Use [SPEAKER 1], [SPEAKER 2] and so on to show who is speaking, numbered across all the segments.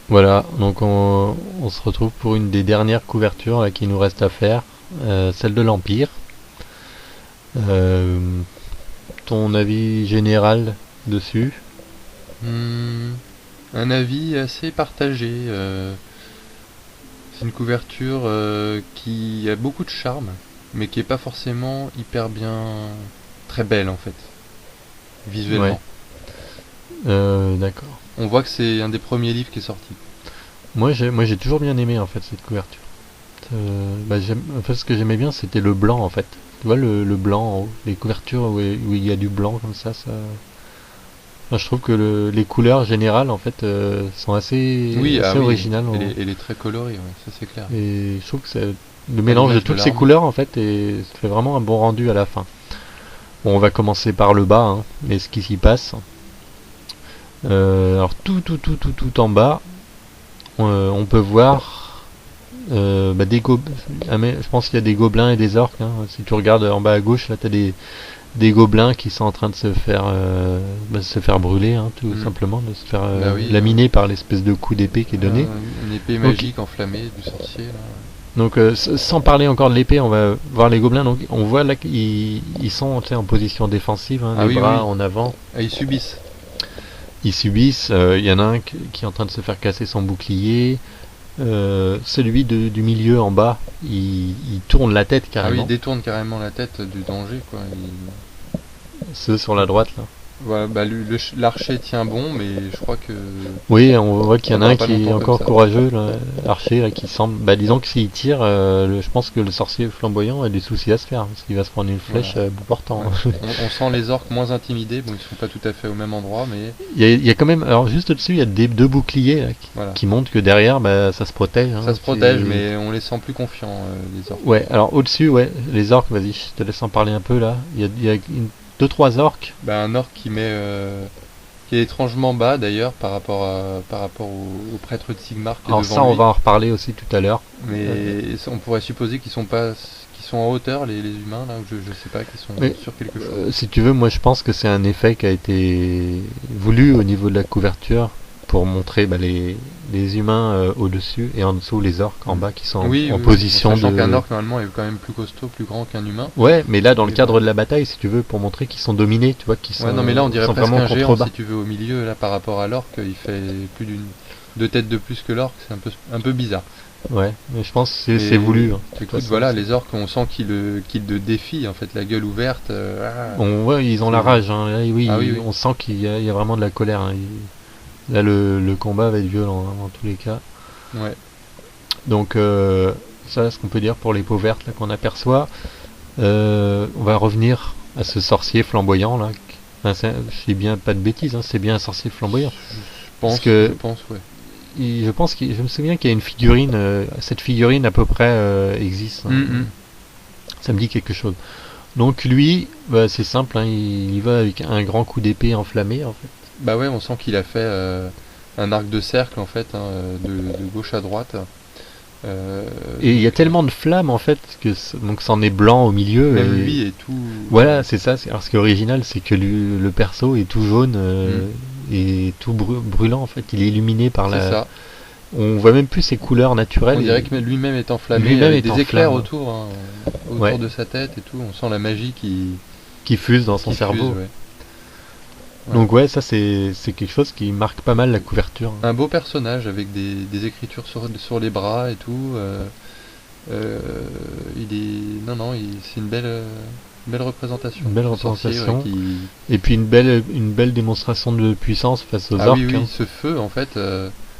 [SPEAKER 1] Voilà, donc on se retrouve pour une des dernières couvertures là, qui nous reste à faire, celle de l'Empire. Euh, Ton avis général dessus?
[SPEAKER 2] Hmm, un avis assez partagé. C'est une couverture qui a beaucoup de charme, mais qui est pas forcément hyper bien, très belle en fait,
[SPEAKER 1] Ouais,
[SPEAKER 2] visuellement.
[SPEAKER 1] d'accord.
[SPEAKER 2] On voit que c'est un des premiers livres qui est sorti.
[SPEAKER 1] Moi j'ai toujours bien aimé en fait cette couverture. En fait, ce que j'aimais bien c'était le blanc en fait. Tu vois le blanc en haut, les couvertures où il y a du blanc comme ça. Enfin, je trouve que les couleurs générales en fait sont
[SPEAKER 2] Oui, ah
[SPEAKER 1] assez
[SPEAKER 2] oui,
[SPEAKER 1] originales.
[SPEAKER 2] elle est très colorée, ouais, ça c'est clair.
[SPEAKER 1] Et je trouve que c'est le
[SPEAKER 2] À
[SPEAKER 1] mélange de
[SPEAKER 2] l'image de
[SPEAKER 1] toutes ces
[SPEAKER 2] l'armure.
[SPEAKER 1] couleurs en fait et ça fait vraiment un bon rendu à la fin. Bon, on va commencer par le bas, hein, et ce qui s'y passe. Alors tout en bas, on peut voir des je pense qu'il y a des gobelins et des orques, hein. Si tu regardes en bas à gauche, là, t'as des gobelins qui sont en train de se faire brûler, hein, tout
[SPEAKER 2] Hmm.
[SPEAKER 1] simplement, de se faire
[SPEAKER 2] Bah oui,
[SPEAKER 1] laminer par l'espèce de coup d'épée qui est donné.
[SPEAKER 2] une épée
[SPEAKER 1] Donc,
[SPEAKER 2] magique enflammée du sorcier là.
[SPEAKER 1] sans parler encore de l'épée, on va voir les gobelins. Donc, on voit là qu'ils sont, tu sais, en position défensive, hein,
[SPEAKER 2] Ah
[SPEAKER 1] les
[SPEAKER 2] oui, oui,
[SPEAKER 1] bras
[SPEAKER 2] oui.
[SPEAKER 1] en avant.
[SPEAKER 2] Ah, ils subissent.
[SPEAKER 1] Ils subissent. Il y en a un qui est en train de se faire casser son bouclier. Celui du milieu en bas, il tourne la tête
[SPEAKER 2] Ah oui, ils
[SPEAKER 1] carrément.
[SPEAKER 2] détournent carrément la tête du danger, quoi.
[SPEAKER 1] Ceux sur la droite là.
[SPEAKER 2] Voilà, bah, l'archer tient bon, mais je crois que
[SPEAKER 1] Oui, on voit qu'il y
[SPEAKER 2] ça
[SPEAKER 1] en a un
[SPEAKER 2] durera pas
[SPEAKER 1] qui est
[SPEAKER 2] longtemps comme
[SPEAKER 1] encore
[SPEAKER 2] ça.
[SPEAKER 1] courageux, là, l'archer, là, qui semble. Bah, disons que s'il tire, je pense que le sorcier flamboyant a des soucis à se faire, parce qu'il va se prendre une
[SPEAKER 2] Voilà.
[SPEAKER 1] flèche à bout portant.
[SPEAKER 2] Ouais. On sent les orques moins intimidés. Bon, ils sont pas tout à fait au même endroit, mais
[SPEAKER 1] Il y a quand même, alors juste au-dessus, il y a deux boucliers là,
[SPEAKER 2] voilà.
[SPEAKER 1] qui montrent que derrière, bah, ça se protège,
[SPEAKER 2] Ça
[SPEAKER 1] hein.
[SPEAKER 2] se protège, mais on les sent plus confiants, les orques.
[SPEAKER 1] Ouais, alors au-dessus, ouais, les orques, vas-y, je te laisse en parler un peu là. Il y a deux, trois orques.
[SPEAKER 2] Bah, un orque qui est étrangement bas d'ailleurs par rapport au prêtre de Sigmar qui est
[SPEAKER 1] Alors
[SPEAKER 2] devant
[SPEAKER 1] ça, on
[SPEAKER 2] lui.
[SPEAKER 1] va en reparler aussi tout à l'heure.
[SPEAKER 2] Mais on pourrait supposer qu'ils sont pas, qu'ils sont en hauteur, les humains là, ou je sais pas, qu'ils sont
[SPEAKER 1] Mais
[SPEAKER 2] sur quelque chose.
[SPEAKER 1] si tu veux, moi je pense que c'est un effet qui a été voulu au niveau de la couverture pour montrer les humains au-dessus et en dessous les orques en
[SPEAKER 2] Mm.
[SPEAKER 1] bas qui sont
[SPEAKER 2] Oui,
[SPEAKER 1] en
[SPEAKER 2] oui, oui. Bon,
[SPEAKER 1] position
[SPEAKER 2] sachant qu'un
[SPEAKER 1] de...
[SPEAKER 2] orc normalement est quand même plus costaud, plus grand qu'un humain.
[SPEAKER 1] Ouais, mais là dans le
[SPEAKER 2] Mais bon.
[SPEAKER 1] cadre de la bataille, si tu veux, pour montrer qu'ils sont dominés, tu vois,
[SPEAKER 2] Ouais, non, mais là on
[SPEAKER 1] ils
[SPEAKER 2] dirait
[SPEAKER 1] sont
[SPEAKER 2] presque
[SPEAKER 1] vraiment
[SPEAKER 2] un géant
[SPEAKER 1] contrebas.
[SPEAKER 2] si tu veux au milieu là par rapport à l'orc. Il fait plus d'une deux têtes de plus que l'orc, c'est un peu bizarre.
[SPEAKER 1] Ouais, mais je pense que c'est
[SPEAKER 2] Mais
[SPEAKER 1] voulu, hein. De toute
[SPEAKER 2] écoute,
[SPEAKER 1] façon,
[SPEAKER 2] voilà, les orcs, on sent qu'ils le défient en fait, la gueule ouverte.
[SPEAKER 1] ouais, ils ont la
[SPEAKER 2] C'est
[SPEAKER 1] rage, hein. Là, oui,
[SPEAKER 2] ah oui, oui,
[SPEAKER 1] on sent il y a vraiment de la colère, hein. Là, le combat va être violent, hein, dans tous les cas.
[SPEAKER 2] ouais.
[SPEAKER 1] Donc ça, ce qu'on peut dire pour les peaux vertes là qu'on aperçoit. On va revenir à ce sorcier flamboyant là. Enfin, je dis bien pas de bêtises, hein, c'est bien un sorcier flamboyant. Parce
[SPEAKER 2] Je
[SPEAKER 1] que
[SPEAKER 2] pense, ouais.
[SPEAKER 1] je me souviens qu'il y a une figurine, cette figurine à peu près existe, hein.
[SPEAKER 2] Mm.
[SPEAKER 1] Ça me dit quelque chose. Donc lui, bah, c'est simple, hein, il y va avec un grand coup d'épée enflammé en fait.
[SPEAKER 2] Bah ouais, on sent qu'il a fait un arc de cercle en fait, hein, de gauche à droite.
[SPEAKER 1] Et il y a
[SPEAKER 2] Donc
[SPEAKER 1] tellement de flammes en fait que donc c'en est blanc au milieu
[SPEAKER 2] même
[SPEAKER 1] et
[SPEAKER 2] lui est tout.
[SPEAKER 1] voilà, c'est ça. Alors ce qui est original, c'est que le perso est tout jaune
[SPEAKER 2] Mm.
[SPEAKER 1] et tout brûlant en fait. Il est illuminé par
[SPEAKER 2] C'est
[SPEAKER 1] la.
[SPEAKER 2] ça.
[SPEAKER 1] On voit même plus ses couleurs naturelles.
[SPEAKER 2] On dirait que lui-même est enflammé
[SPEAKER 1] Lui-même
[SPEAKER 2] avec
[SPEAKER 1] est en
[SPEAKER 2] des éclairs
[SPEAKER 1] flamme.
[SPEAKER 2] autour, hein,
[SPEAKER 1] Ouais,
[SPEAKER 2] autour de sa tête et tout. On sent la magie
[SPEAKER 1] qui fuse dans son
[SPEAKER 2] qui fuse,
[SPEAKER 1] cerveau.
[SPEAKER 2] ouais. Ouais.
[SPEAKER 1] Donc ouais, ça c'est quelque chose qui marque pas mal la couverture.
[SPEAKER 2] Un beau personnage avec des écritures sur les bras et tout. Euh, il est non non, c'est une belle représentation.
[SPEAKER 1] Une belle
[SPEAKER 2] Ce sorcier, ouais,
[SPEAKER 1] représentation.
[SPEAKER 2] qui
[SPEAKER 1] Et puis une belle démonstration de puissance face aux
[SPEAKER 2] ah oui
[SPEAKER 1] orques,
[SPEAKER 2] oui,
[SPEAKER 1] hein.
[SPEAKER 2] ce feu en fait.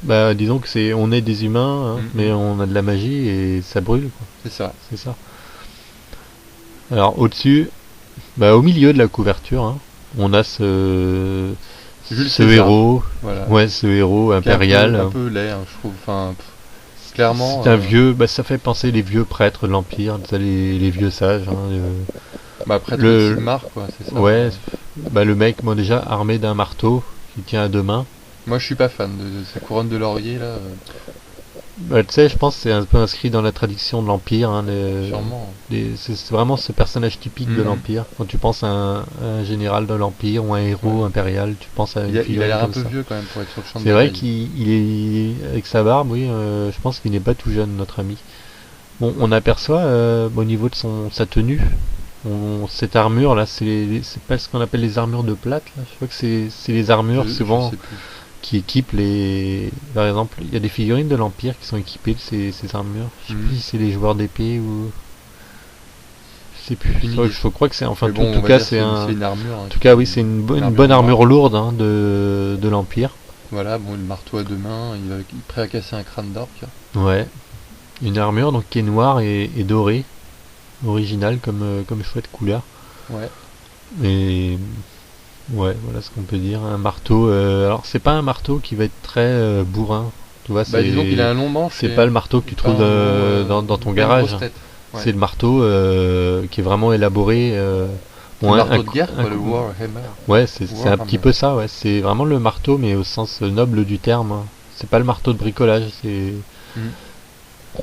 [SPEAKER 1] Bah disons que on est des humains, hein, mais
[SPEAKER 2] Mm.
[SPEAKER 1] on a de la magie et ça brûle, quoi.
[SPEAKER 2] C'est ça.
[SPEAKER 1] C'est ça. Alors au-dessus, bah, au milieu de la couverture, hein, on a
[SPEAKER 2] Jules
[SPEAKER 1] ce
[SPEAKER 2] César,
[SPEAKER 1] héros,
[SPEAKER 2] voilà.
[SPEAKER 1] ouais, ce héros
[SPEAKER 2] Qui est un
[SPEAKER 1] impérial.
[SPEAKER 2] peu laid, hein, je trouve. Enfin, clairement.
[SPEAKER 1] C'est un vieux, bah, ça fait penser les vieux prêtres de l'Empire, tu sais, les vieux sages, hein,
[SPEAKER 2] Bah, prêtre de
[SPEAKER 1] le,
[SPEAKER 2] Sigmar, quoi, c'est ça.
[SPEAKER 1] ouais, bah, le mec, moi déjà armé d'un marteau qui tient à deux mains.
[SPEAKER 2] Moi, je suis pas fan de sa couronne de laurier là.
[SPEAKER 1] Bah, tu sais, je pense que c'est un peu inscrit dans la tradition de l'Empire. Hein,
[SPEAKER 2] Sûrement.
[SPEAKER 1] c'est vraiment ce personnage typique de
[SPEAKER 2] Mhm.
[SPEAKER 1] l'Empire. Quand tu penses à un général de l'Empire ou un
[SPEAKER 2] Ouais.
[SPEAKER 1] héros impérial, tu penses à une
[SPEAKER 2] Il a
[SPEAKER 1] figurine
[SPEAKER 2] l'air un
[SPEAKER 1] comme
[SPEAKER 2] peu
[SPEAKER 1] ça.
[SPEAKER 2] vieux quand même pour être sur le champ de
[SPEAKER 1] C'est vrai
[SPEAKER 2] bataille.
[SPEAKER 1] qu'il est avec sa barbe, oui. Je pense qu'il n'est pas tout jeune, notre ami. Bon, on aperçoit au niveau de sa tenue, cette armure là, c'est pas ce qu'on appelle les armures de plate. Là. Je crois que c'est les armures
[SPEAKER 2] Je
[SPEAKER 1] souvent
[SPEAKER 2] sais plus.
[SPEAKER 1] qui équipent les. Par exemple, il y a des figurines de l'Empire qui sont équipées de ces armures. Je sais plus
[SPEAKER 2] Mhm.
[SPEAKER 1] si c'est les joueurs d'épée ou. Je sais plus.
[SPEAKER 2] Aucune idée.
[SPEAKER 1] Je crois que c'est. Enfin,
[SPEAKER 2] Mais bon,
[SPEAKER 1] tout
[SPEAKER 2] on va
[SPEAKER 1] cas,
[SPEAKER 2] dire
[SPEAKER 1] c'est un.
[SPEAKER 2] c'est une armure,
[SPEAKER 1] En
[SPEAKER 2] hein,
[SPEAKER 1] tout cas, oui, c'est
[SPEAKER 2] une
[SPEAKER 1] une
[SPEAKER 2] armure
[SPEAKER 1] bonne
[SPEAKER 2] noire.
[SPEAKER 1] armure lourde hein, de l'Empire.
[SPEAKER 2] Voilà, bon, le marteau à deux mains, il est prêt à casser un crâne d'orque.
[SPEAKER 1] Ouais. Une armure donc qui est noire et dorée, originale comme chouette couleur.
[SPEAKER 2] Ouais.
[SPEAKER 1] Et ouais, voilà ce qu'on peut dire. Un marteau. Alors, c'est pas un marteau qui va être très bourrin. Tu vois,
[SPEAKER 2] Bah disons qu'il a un long manche
[SPEAKER 1] c'est
[SPEAKER 2] et
[SPEAKER 1] pas le marteau que tu
[SPEAKER 2] pas
[SPEAKER 1] trouves
[SPEAKER 2] un gros,
[SPEAKER 1] dans ton
[SPEAKER 2] pas une
[SPEAKER 1] garage.
[SPEAKER 2] grosse tête. Ouais.
[SPEAKER 1] C'est le marteau qui est vraiment élaboré.
[SPEAKER 2] C'est le
[SPEAKER 1] Bon,
[SPEAKER 2] marteau de guerre, quoi, le
[SPEAKER 1] coup-
[SPEAKER 2] Warhammer.
[SPEAKER 1] ouais, c'est un petit
[SPEAKER 2] Warhammer.
[SPEAKER 1] peu ça. Ouais, c'est vraiment le marteau, mais au sens noble du terme. Hein. C'est pas le marteau de bricolage.
[SPEAKER 2] Mhm.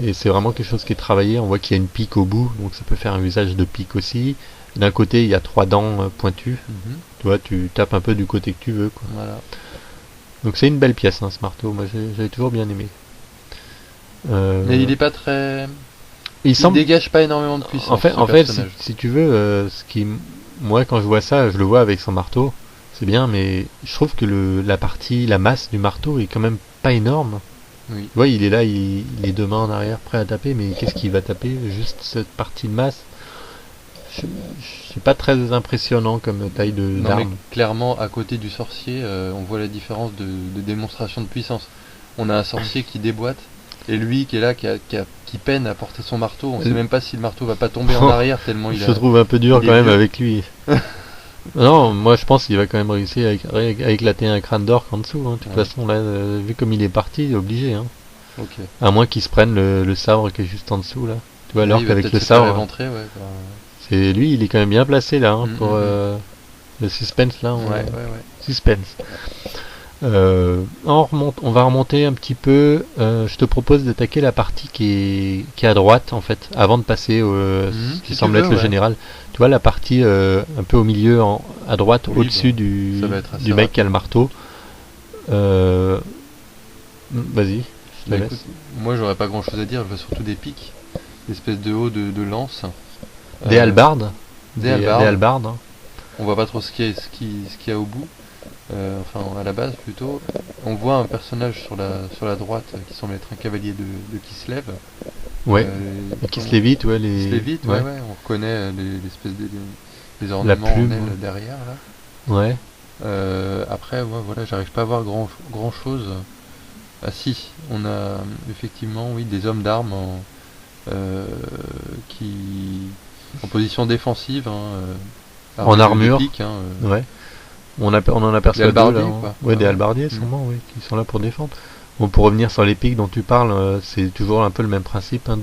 [SPEAKER 1] Et c'est vraiment quelque chose qui est travaillé. On voit qu'il y a une pique au bout, donc ça peut faire un usage de pique aussi. D'un côté, il y a trois dents pointues.
[SPEAKER 2] Mhm.
[SPEAKER 1] Tu vois, tu tapes un peu du côté que tu veux, quoi.
[SPEAKER 2] Voilà.
[SPEAKER 1] Donc c'est une belle pièce, hein, ce marteau. Moi, j'avais toujours bien aimé.
[SPEAKER 2] Mais
[SPEAKER 1] Euh,
[SPEAKER 2] il est pas très.
[SPEAKER 1] il
[SPEAKER 2] Il
[SPEAKER 1] semble,
[SPEAKER 2] dégage pas énormément de puissance, ce
[SPEAKER 1] en fait,
[SPEAKER 2] personnage.
[SPEAKER 1] si tu veux, moi, quand je vois ça, je le vois avec son marteau. C'est bien, mais je trouve que la masse du marteau est quand même pas énorme.
[SPEAKER 2] Oui.
[SPEAKER 1] Tu vois, il est là, il est deux mains en arrière, prêt à taper, mais qu'est-ce qu'il va taper? Juste cette partie de masse. Je- C'est pas très impressionnant comme taille
[SPEAKER 2] Non, mais
[SPEAKER 1] d'arme.
[SPEAKER 2] clairement, à côté du sorcier, on voit la différence de démonstration de puissance. On a un sorcier qui déboîte, et lui qui est là, qui peine à porter son marteau. On sait même pas si le marteau va pas tomber en arrière tellement
[SPEAKER 1] Je trouve un peu dur
[SPEAKER 2] il
[SPEAKER 1] quand
[SPEAKER 2] est
[SPEAKER 1] même
[SPEAKER 2] vieux.
[SPEAKER 1] avec lui. Non, moi je pense qu'il va quand même réussir à éclater un crâne d'orque en dessous. Hein. De toute
[SPEAKER 2] Ouais.
[SPEAKER 1] façon, là, vu comme il est parti, il est obligé. Hein.
[SPEAKER 2] Ok.
[SPEAKER 1] À moins qu'il se prenne le sabre qui est juste en dessous là. Tu vois,
[SPEAKER 2] Là,
[SPEAKER 1] alors
[SPEAKER 2] il va
[SPEAKER 1] qu'avec
[SPEAKER 2] peut-être
[SPEAKER 1] le
[SPEAKER 2] se faire
[SPEAKER 1] sabre,
[SPEAKER 2] éventrer, ouais.
[SPEAKER 1] c'est lui, il est quand même bien placé là hein,
[SPEAKER 2] Mm,
[SPEAKER 1] pour
[SPEAKER 2] mm, mm.
[SPEAKER 1] le suspense là.
[SPEAKER 2] Ouais, ouais, ouais.
[SPEAKER 1] Suspense. On va remonter un petit peu. Je te propose d'attaquer la partie qui est à droite en fait, avant de passer au ce qui
[SPEAKER 2] Si tu
[SPEAKER 1] semble
[SPEAKER 2] veux,
[SPEAKER 1] être le
[SPEAKER 2] ouais.
[SPEAKER 1] général. Tu vois la partie un peu au milieu, à droite,
[SPEAKER 2] Oui,
[SPEAKER 1] au-dessus
[SPEAKER 2] bah, ça va être assez
[SPEAKER 1] du mec qui a le
[SPEAKER 2] rapide.
[SPEAKER 1] marteau. Euh, Vas-y, je te
[SPEAKER 2] Bah
[SPEAKER 1] laisse.
[SPEAKER 2] écoute, moi j'aurais pas grand chose à dire, je veux surtout des pics, des espèces de hauts de lance.
[SPEAKER 1] Des halbardes.
[SPEAKER 2] Des
[SPEAKER 1] Des
[SPEAKER 2] halbardes.
[SPEAKER 1] halbardes. Hein.
[SPEAKER 2] On voit pas trop ce qu'il y a au bout, enfin à la base plutôt. On voit un personnage sur la droite qui semble être un cavalier de Kislev.
[SPEAKER 1] Ouais. Et qui
[SPEAKER 2] Comment-
[SPEAKER 1] se lévite, ouais.
[SPEAKER 2] Qui se lévite, ouais, ouais. On reconnaît l'espèce les ornements en
[SPEAKER 1] plume,
[SPEAKER 2] aile
[SPEAKER 1] ouais.
[SPEAKER 2] derrière là.
[SPEAKER 1] Ouais.
[SPEAKER 2] Après, ouais, voilà, j'arrive pas à voir grand chose. Ah si, on a effectivement, oui, des hommes d'armes euh, qui en position défensive, hein,
[SPEAKER 1] En
[SPEAKER 2] armés de
[SPEAKER 1] armure.
[SPEAKER 2] piques, hein,
[SPEAKER 1] Ouais. On en aperçoit
[SPEAKER 2] des
[SPEAKER 1] deux là.
[SPEAKER 2] halbardiers,
[SPEAKER 1] Hein.
[SPEAKER 2] quoi.
[SPEAKER 1] Ouais, des
[SPEAKER 2] Ouais.
[SPEAKER 1] halbardiers
[SPEAKER 2] Mm.
[SPEAKER 1] sûrement, oui, qui sont là pour défendre. Bon, pour revenir sur les pics dont tu parles, c'est toujours un peu le même principe hein,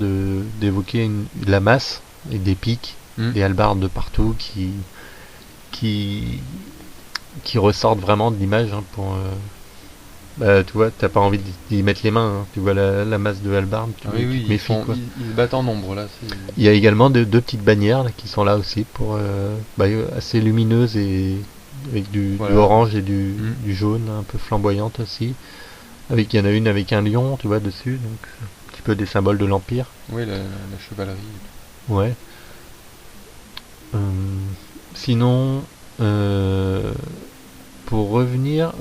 [SPEAKER 1] d'évoquer de la masse et des pics,
[SPEAKER 2] Mm.
[SPEAKER 1] des halbardes de partout qui, qui ressortent vraiment de l'image hein, pour. Bah, tu vois, t'as pas envie d'y mettre les mains. Hein. Tu vois la masse de halbardes,
[SPEAKER 2] Ah oui,
[SPEAKER 1] tu
[SPEAKER 2] oui,
[SPEAKER 1] te méfies quoi.
[SPEAKER 2] ils se battent en nombre là.
[SPEAKER 1] Il y a également deux petites bannières là, qui sont là aussi pour assez lumineuses et avec du
[SPEAKER 2] Voilà.
[SPEAKER 1] orange et
[SPEAKER 2] Mm.
[SPEAKER 1] du jaune un peu flamboyante aussi. Il y en a une avec un lion, tu vois, dessus, donc un petit peu des symboles de l'Empire.
[SPEAKER 2] Oui, la chevalerie.
[SPEAKER 1] Ouais. Euh, Sinon, euh, pour revenir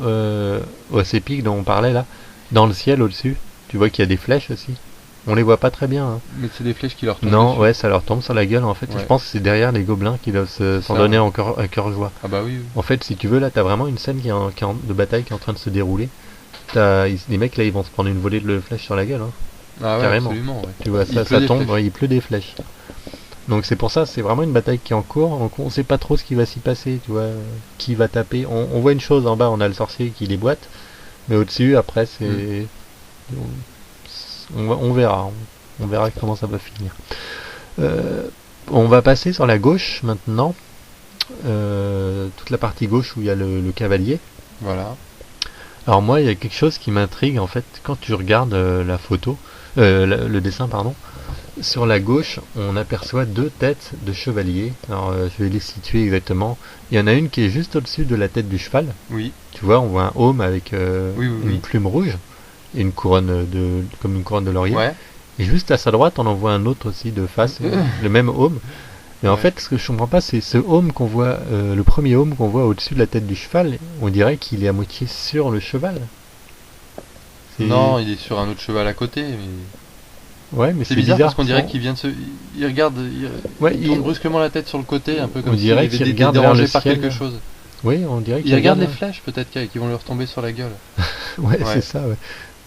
[SPEAKER 1] aux ces pics dont on parlait là, dans le ciel au-dessus, tu vois qu'il y a des flèches aussi. On les voit pas très bien. Hein.
[SPEAKER 2] Mais c'est des flèches qui leur tombent
[SPEAKER 1] Non,
[SPEAKER 2] dessus.
[SPEAKER 1] ouais, ça leur tombe sur la gueule en fait. Et
[SPEAKER 2] Ouais.
[SPEAKER 1] je pense que c'est derrière les gobelins qui doivent
[SPEAKER 2] C'est
[SPEAKER 1] s'en
[SPEAKER 2] ça,
[SPEAKER 1] donner
[SPEAKER 2] ouais.
[SPEAKER 1] encore à cœur joie.
[SPEAKER 2] Ah bah oui, oui.
[SPEAKER 1] En fait, si tu veux, là, t'as vraiment une scène de bataille qui est en train de se dérouler. Les mecs là, ils vont se prendre une volée de flèches sur la gueule. Hein.
[SPEAKER 2] Ah ouais,
[SPEAKER 1] Carrément.
[SPEAKER 2] absolument, ouais.
[SPEAKER 1] Tu vois,
[SPEAKER 2] Il
[SPEAKER 1] ça,
[SPEAKER 2] pleut
[SPEAKER 1] ça
[SPEAKER 2] des
[SPEAKER 1] tombe,
[SPEAKER 2] flèches.
[SPEAKER 1] ouais, il pleut des flèches. Donc c'est pour ça, c'est vraiment une bataille qui est en cours. Donc on sait pas trop ce qui va s'y passer, tu vois, qui va taper. On voit une chose en bas, on a le sorcier qui les boite, mais au-dessus, après, c'est, on verra, on verra comment ça va finir. On va passer sur la gauche maintenant, toute la partie gauche où il y a le cavalier.
[SPEAKER 2] Voilà.
[SPEAKER 1] Alors moi, il y a quelque chose qui m'intrigue en fait quand tu regardes la photo. le dessin, pardon. Sur la gauche, on aperçoit deux têtes de chevaliers. Alors, je vais les situer exactement. Il y en a une qui est juste au-dessus de la tête du cheval.
[SPEAKER 2] Oui,
[SPEAKER 1] Tu vois, on voit un aume avec
[SPEAKER 2] oui, oui,
[SPEAKER 1] une
[SPEAKER 2] oui.
[SPEAKER 1] plume rouge et une couronne comme une couronne de laurier.
[SPEAKER 2] Ouais.
[SPEAKER 1] Et juste à sa droite, on en voit un autre aussi de face, le même aume. Mais en
[SPEAKER 2] Ouais.
[SPEAKER 1] fait, ce que je comprends pas, c'est ce aume qu'on voit, le premier aume qu'on voit au-dessus de la tête du cheval. On dirait qu'il est à moitié sur le cheval. C'est
[SPEAKER 2] Non, il est sur un autre cheval à côté, mais
[SPEAKER 1] Ouais, mais
[SPEAKER 2] c'est
[SPEAKER 1] c'est
[SPEAKER 2] bizarre parce qu'on dirait
[SPEAKER 1] son-
[SPEAKER 2] qu'il vient de se. Il regarde,
[SPEAKER 1] Ouais,
[SPEAKER 2] il tourne brusquement la tête sur le côté, un peu
[SPEAKER 1] on
[SPEAKER 2] comme s'il
[SPEAKER 1] dirait
[SPEAKER 2] avait
[SPEAKER 1] qu'il
[SPEAKER 2] été
[SPEAKER 1] regarde vers
[SPEAKER 2] dérangé
[SPEAKER 1] le
[SPEAKER 2] par
[SPEAKER 1] ciel.
[SPEAKER 2] quelque chose.
[SPEAKER 1] Oui, on dirait qu'il
[SPEAKER 2] Il regarde les
[SPEAKER 1] regarde.
[SPEAKER 2] flèches peut-être qui vont lui retomber sur la gueule.
[SPEAKER 1] Ouais,
[SPEAKER 2] Ouais.
[SPEAKER 1] c'est ça. Ouais.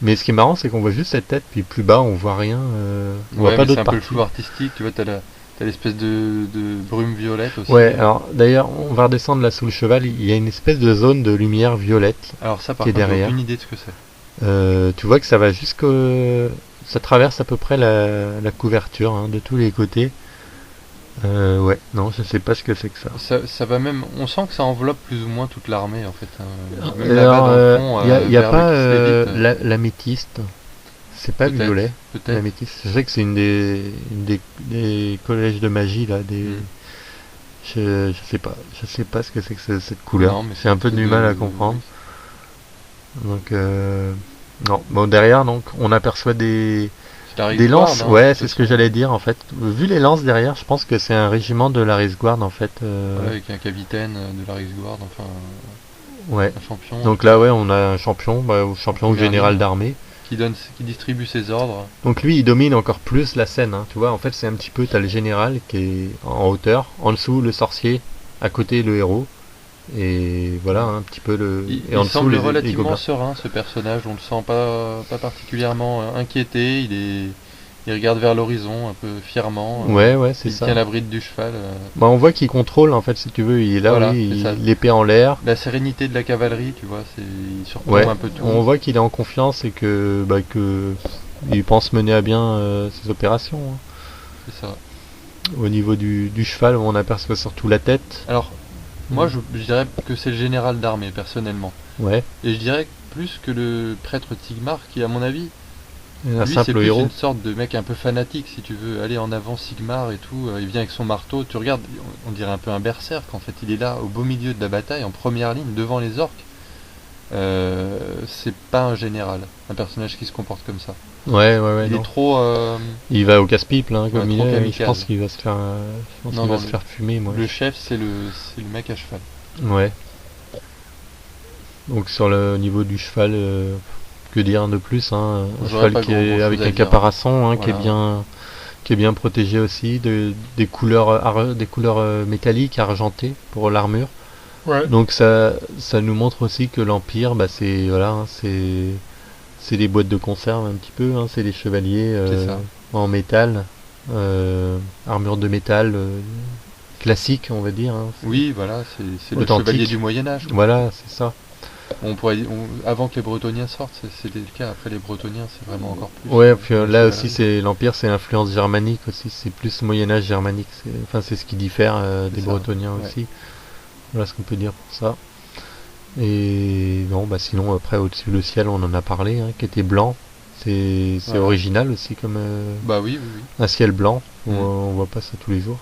[SPEAKER 1] Mais ce qui est marrant, c'est qu'on voit juste cette tête, puis plus bas, on voit rien. On voit
[SPEAKER 2] Ouais,
[SPEAKER 1] pas
[SPEAKER 2] mais c'est
[SPEAKER 1] d'autres
[SPEAKER 2] un peu le
[SPEAKER 1] parties.
[SPEAKER 2] flou artistique, tu vois, t'as l'espèce de brume violette aussi.
[SPEAKER 1] Ouais, alors d'ailleurs, on va redescendre là sous le cheval. Il y a une espèce de zone de lumière violette
[SPEAKER 2] Alors ça, par
[SPEAKER 1] qui est
[SPEAKER 2] contre, j'ai
[SPEAKER 1] derrière.
[SPEAKER 2] aucune idée de ce que c'est.
[SPEAKER 1] Tu vois que ça va jusqu'au. Ça traverse à peu près la couverture hein, de tous les côtés. Ouais, non, je sais pas ce que c'est que ça.
[SPEAKER 2] Ça va même, on sent que ça enveloppe plus ou moins toute l'armée en fait, hein. Même là-bas
[SPEAKER 1] Alors,
[SPEAKER 2] dans le fond,
[SPEAKER 1] y a
[SPEAKER 2] vers
[SPEAKER 1] pas
[SPEAKER 2] le Kislévite,
[SPEAKER 1] l'améthyste. C'est pas
[SPEAKER 2] peut-être,
[SPEAKER 1] violet,
[SPEAKER 2] peut-être.
[SPEAKER 1] l'améthyste. Je sais que c'est des collèges de magie là, des.
[SPEAKER 2] Hmm.
[SPEAKER 1] Je sais pas ce que c'est que cette couleur.
[SPEAKER 2] Non, mais
[SPEAKER 1] J'ai un peu
[SPEAKER 2] c'est
[SPEAKER 1] du mal à comprendre. Donc, non. Bon, derrière, donc, on aperçoit
[SPEAKER 2] c'est la
[SPEAKER 1] des
[SPEAKER 2] Rive-Gouarde,
[SPEAKER 1] lances.
[SPEAKER 2] hein,
[SPEAKER 1] Ouais,
[SPEAKER 2] de
[SPEAKER 1] c'est
[SPEAKER 2] toute
[SPEAKER 1] ce que
[SPEAKER 2] façon.
[SPEAKER 1] j'allais dire en fait. Vu les lances derrière, je pense que c'est un régiment de la Rive-Gouarde en fait.
[SPEAKER 2] Voilà, avec un capitaine de la Rive-Gouarde, enfin
[SPEAKER 1] Ouais.
[SPEAKER 2] un champion
[SPEAKER 1] Donc là, ouais, on a un champion, ou champion ou
[SPEAKER 2] première
[SPEAKER 1] général
[SPEAKER 2] ligne,
[SPEAKER 1] d'armée.
[SPEAKER 2] qui distribue ses ordres.
[SPEAKER 1] Donc lui, il domine encore plus la scène. Hein. Tu vois, en fait, c'est un petit peu, t'as le général qui est en hauteur, en dessous le sorcier, à côté le héros, et voilà, hein, un petit peu le. Et en
[SPEAKER 2] Il
[SPEAKER 1] dessous
[SPEAKER 2] semble
[SPEAKER 1] les
[SPEAKER 2] relativement
[SPEAKER 1] gobelins.
[SPEAKER 2] serein ce personnage, on le sent pas particulièrement inquiété, il regarde vers l'horizon un peu fièrement,
[SPEAKER 1] Ouais, ouais, c'est
[SPEAKER 2] il tient
[SPEAKER 1] ça.
[SPEAKER 2] la bride du cheval.
[SPEAKER 1] Bah, on voit qu'il contrôle en fait, si tu veux, il est là,
[SPEAKER 2] Voilà,
[SPEAKER 1] oui,
[SPEAKER 2] c'est ça.
[SPEAKER 1] l'épée en l'air.
[SPEAKER 2] La sérénité de la cavalerie, tu vois, il surplombe
[SPEAKER 1] Ouais,
[SPEAKER 2] un peu tout.
[SPEAKER 1] on voit qu'il est en confiance et que il pense mener à bien ses opérations. Hein.
[SPEAKER 2] C'est ça.
[SPEAKER 1] Au niveau du cheval, on aperçoit surtout la tête.
[SPEAKER 2] Alors, moi je dirais que c'est le général d'armée, personnellement.
[SPEAKER 1] Ouais,
[SPEAKER 2] Et je dirais plus que le prêtre Sigmar, qui à mon avis,
[SPEAKER 1] un
[SPEAKER 2] lui c'est
[SPEAKER 1] simple
[SPEAKER 2] plus
[SPEAKER 1] héros.
[SPEAKER 2] une sorte de mec un peu fanatique, si tu veux, aller en avant Sigmar et tout, il vient avec son marteau, tu regardes, on dirait un peu un berserk en fait, il est là au beau milieu de la bataille, en première ligne, devant les orques. C'est pas un général, un personnage qui se comporte comme ça.
[SPEAKER 1] Ouais, ouais, ouais,
[SPEAKER 2] Il
[SPEAKER 1] non.
[SPEAKER 2] est trop...
[SPEAKER 1] Il va au casse-pipe, là, comme
[SPEAKER 2] Ouais,
[SPEAKER 1] il
[SPEAKER 2] trop
[SPEAKER 1] est. Je
[SPEAKER 2] kamikaze.
[SPEAKER 1] pense qu'il va se faire, je pense
[SPEAKER 2] Non,
[SPEAKER 1] qu'il va
[SPEAKER 2] non,
[SPEAKER 1] se faire fumer, moi.
[SPEAKER 2] le chef c'est le mec à cheval.
[SPEAKER 1] Ouais. Donc sur le niveau du cheval, que dire de plus, hein, un
[SPEAKER 2] J'aurais
[SPEAKER 1] cheval
[SPEAKER 2] pas
[SPEAKER 1] qui est
[SPEAKER 2] grand-chose
[SPEAKER 1] avec
[SPEAKER 2] à
[SPEAKER 1] un
[SPEAKER 2] dire.
[SPEAKER 1] caparaçon, hein,
[SPEAKER 2] Voilà.
[SPEAKER 1] qui est bien protégé aussi, des couleurs, des couleurs métalliques argentées pour l'armure.
[SPEAKER 2] Ouais.
[SPEAKER 1] Donc ça nous montre aussi que l'Empire, bah c'est voilà, hein, c'est des boîtes de conserve un petit peu, hein, c'est des chevaliers
[SPEAKER 2] C'est ça.
[SPEAKER 1] en métal, armure de métal classique, on va dire. Hein,
[SPEAKER 2] Oui, voilà, c'est le
[SPEAKER 1] authentique.
[SPEAKER 2] chevalier du Moyen-Âge.
[SPEAKER 1] Voilà, c'est ça.
[SPEAKER 2] Avant que les Bretoniens sortent, c'était le cas. Après les Bretoniens, c'est vraiment encore plus.
[SPEAKER 1] Ouais, puis
[SPEAKER 2] la
[SPEAKER 1] là aussi,
[SPEAKER 2] chevalerie.
[SPEAKER 1] c'est l'Empire, c'est l'influence germanique aussi, c'est plus Moyen Âge germanique. Enfin, c'est ce qui diffère des
[SPEAKER 2] C'est ça,
[SPEAKER 1] Bretoniens
[SPEAKER 2] ouais.
[SPEAKER 1] aussi. Voilà ce qu'on peut dire pour ça. Et non, bah sinon après au-dessus le ciel, on en a parlé, hein, qui était blanc. C'est
[SPEAKER 2] Voilà.
[SPEAKER 1] original aussi comme
[SPEAKER 2] Bah oui, oui, oui.
[SPEAKER 1] un ciel blanc.
[SPEAKER 2] Mm.
[SPEAKER 1] On voit pas ça tous les jours.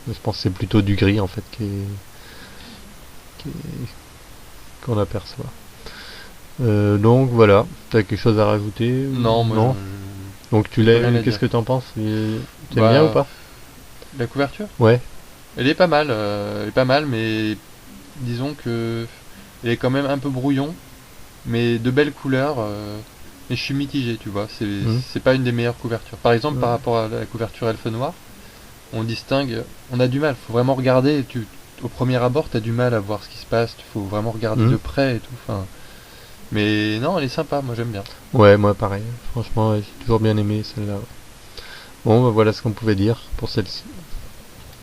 [SPEAKER 1] Je pense que c'est plutôt du gris en fait qui qu'on aperçoit. Donc voilà, t'as quelque chose à rajouter ou-
[SPEAKER 2] Non, moi,
[SPEAKER 1] non. Donc tu
[SPEAKER 2] rien à
[SPEAKER 1] l'as. Qu'est-ce
[SPEAKER 2] dire.
[SPEAKER 1] que t'en penses? T'aimes
[SPEAKER 2] Bah,
[SPEAKER 1] bien ou pas?
[SPEAKER 2] la couverture,
[SPEAKER 1] Ouais.
[SPEAKER 2] elle est pas mal, mais disons que elle est quand même un peu brouillon, mais de belles couleurs. Mais je suis mitigé, tu vois. C'est pas une des meilleures couvertures. Par exemple, par
[SPEAKER 1] Ouais.
[SPEAKER 2] rapport à la couverture Elfe Noir, on distingue, on a du mal. Faut vraiment regarder. Au premier abord, t'as du mal à voir ce qui se passe. Il faut vraiment regarder
[SPEAKER 1] Mhm.
[SPEAKER 2] de près et tout. Enfin, mais non, elle est sympa. Moi, j'aime bien.
[SPEAKER 1] Ouais, moi pareil. Franchement, j'ai toujours bien aimé celle-là. Ouais. Bon, bah, voilà ce qu'on pouvait dire pour celle-ci.